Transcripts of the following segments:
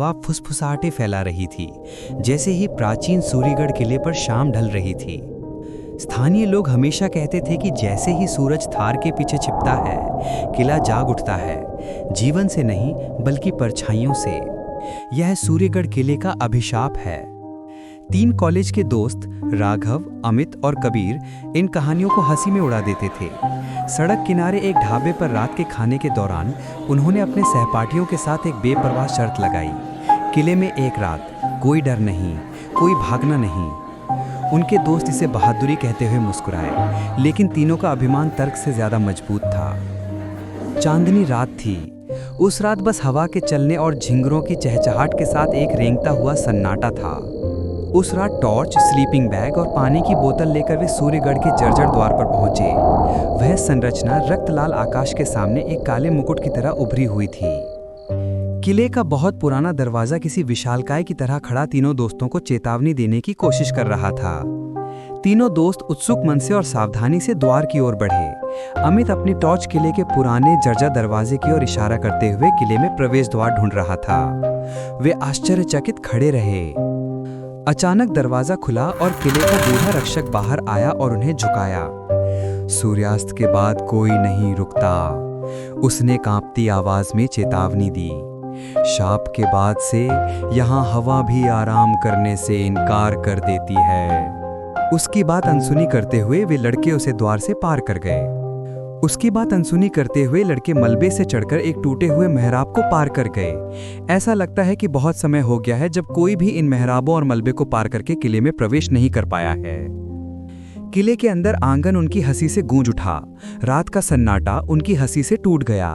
हवा फुसफुसाहटें फैला रही थी, जैसे ही प्राचीन सूर्यगढ़ किले पर शाम ढल रही थी। स्थानीय लोग हमेशा कहते थे कि जैसे ही सूरज थार के पीछे छिपता है, किला जाग उठता है, जीवन से नहीं बल्कि परछाइयों से। यह सूर्यगढ़ किले का अभिशाप है। 3 कॉलेज के दोस्त राघव, अमित और कबीर इन कहानियों को हंसी में उड़ा देते थे। सड़क किनारे एक ढाबे पर रात के खाने के दौरान उन्होंने अपने सहपाठियों के साथ एक बेपरवाह शर्त लगाई। किले में एक रात, कोई डर नहीं, कोई भागना नहीं। उनके दोस्त इसे बहादुरी कहते हुए मुस्कुराए, लेकिन तीनों का अभिमान तर्क से ज्यादा मजबूत था। चांदनी रात थी। उस रात बस हवा के चलने और झिंगुरों की चहचहाट के साथ एक रेंगता हुआ सन्नाटा था। उस रात टॉर्च, स्लीपिंग बैग और पानी की बोतल लेकर वे सूर्यगढ़ के जर्जर द्वार पर पहुंचे। वह संरचना रक्त लाल आकाश के सामने एक काले मुकुट की तरह उभरी हुई थी। किले का बहुत पुराना दरवाजा किसी विशालकाय की तरह खड़ा तीनों दोस्तों को चेतावनी देने की कोशिश कर रहा था। तीनों दोस्त उत्सुक मन से और सावधानी से द्वार की ओर बढ़े। अमित अपनी टॉर्च किले के पुराने जर्जर दरवाजे की ओर इशारा करते हुए किले में प्रवेश द्वार ढूंढ रहा था। वे आश्चर्यचकित खड़े रहे। अचानक दरवाजा खुला और किले का बूढ़ा रक्षक बाहर आया और उन्हें झुकाया। सूर्यास्त के बाद कोई नहीं रुकता, उसने कांपती आवाज में चेतावनी दी। शाप के बाद से यहाँ हवा भी आराम करने से इनकार कर देती है। उसकी बात अनसुनी करते हुए वे लड़के उसे द्वार से पार कर गए। लड़के मलबे से चढ़कर एक टूटे हुए मेहराब को पार कर गए। ऐसा लगता है कि बहुत समय हो गया है जब कोई भी इन मेहराबों और मलबे को पार करके किले में प्रवेश नहीं कर पाया है। किले के अंदर आंगन उनकी हंसी से गूंज उठा। रात का सन्नाटा उनकी हंसी से टूट गया।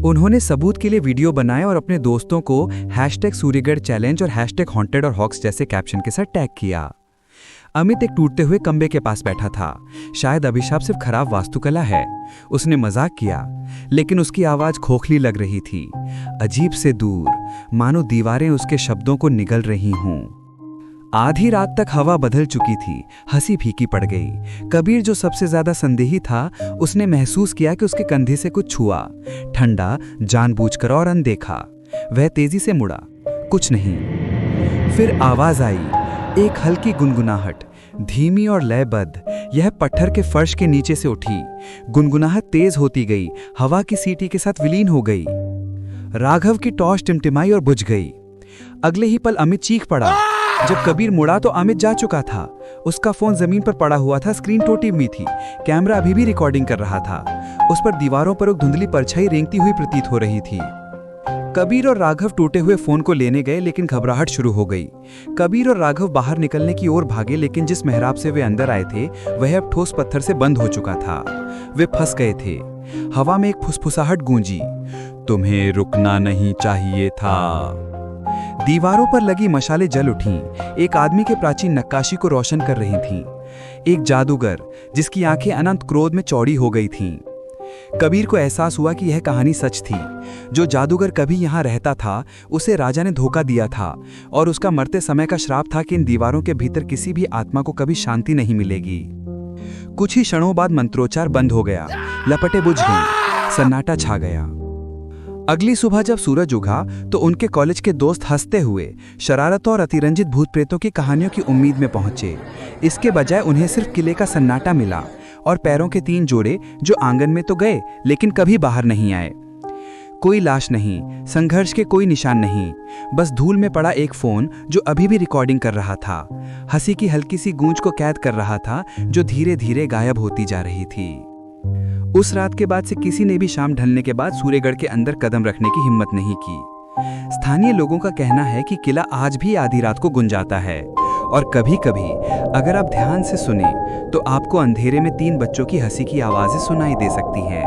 उन्होंने सबूत के लिए वीडियो बनाए और अपने दोस्तों को #सूर्यगढ़ चैलेंज और #हॉन्टेड और हॉक्स जैसे कैप्शन के साथ टैग किया। अमित एक टूटते हुए खंबे के पास बैठा था। शायद अभिशाप सिर्फ खराब वास्तुकला है, उसने मजाक किया, लेकिन उसकी आवाज खोखली लग रही थी, अजीब से दूर, मानो दीवारें उसके शब्दों को निगल रही हों। आधी रात तक हवा बदल चुकी थी, हंसी फीकी पड़ गई। कबीर, जो सबसे ज्यादा संदेही था, उसने महसूस किया कि उसके कंधे से कुछ छुआ, ठंडा, जानबूझकर और अनदेखा। वह तेजी से मुड़ा, कुछ नहीं। फिर आवाज आई, एक हल्की गुनगुनाहट, धीमी और लयबद्ध। यह पत्थर के फर्श के नीचे से उठी। गुनगुनाहट तेज होती गई, हवा की सीटी के साथ विलीन हो गई। राघव की टॉर्च टिमटिमाई और बुझ गई। अगले ही पल अमित चीख पड़ा। जब कबीर मुड़ा तो अमित जा चुका था। उसका फोन जमीन पर पड़ा हुआ था, स्क्रीन टूटी हुई थी, कैमरा अभी भी रिकॉर्डिंग कर रहा था। उस पर दीवारों पर एक धुंधली परछाई रेंगती हुई प्रतीत हो रही थी। कबीर और राघव टूटे हुए फोन को लेने गए, लेकिन घबराहट शुरू हो गई। कबीर और राघव बाहर निकलने की ओर भागे, लेकिन जिस मेहराब से वे अंदर आए थे वह अब ठोस पत्थर से बंद हो चुका था। वे फंस गए थे। हवा में एक फुसफुसाहट गूंजी, तुम्हें रुकना नहीं चाहिए था। दीवारों पर लगी मशालें जल उठीं, एक आदमी के प्राचीन नक्काशी को रोशन कर रही थीं। एक जादूगर जिसकी आंखें अनंत क्रोध में चौड़ी हो गई थीं। कबीर को एहसास हुआ कि यह कहानी सच थी। जो जादूगर कभी यहाँ रहता था, उसे राजा ने धोखा दिया था, और उसका मरते समय का श्राप था कि इन दीवारों के भीतर किसी भी आत्मा को कभी शांति नहीं मिलेगी। कुछ ही क्षणों बाद मंत्रोच्चार बंद हो गया, लपटें बुझ गईं, सन्नाटा छा गया। अगली सुबह जब सूरज उगा तो उनके कॉलेज के दोस्त हंसते हुए शरारतों और अतिरंजित भूत प्रेतों की कहानियों की उम्मीद में पहुंचे। इसके बजाय उन्हें सिर्फ किले का सन्नाटा मिला और पैरों के 3 जोड़े जो आंगन में तो गए लेकिन कभी बाहर नहीं आए। कोई लाश नहीं, संघर्ष के कोई निशान नहीं, बस धूल में पड़ा एक फोन जो अभी भी रिकॉर्डिंग कर रहा था, हंसी की हल्की सी गूंज को कैद कर रहा था जो धीरे धीरे गायब होती जा रही थी। उस रात के बाद से किसी ने भी शाम ढलने के बाद सूर्यगढ़ के अंदर कदम रखने की हिम्मत नहीं की। स्थानीय लोगों का कहना है कि किला आज भी आधी रात को गुंजाता है, और कभी-कभी अगर आप ध्यान से सुने तो आपको अंधेरे में 3 बच्चों की हंसी की आवाजें सुनाई दे सकती हैं।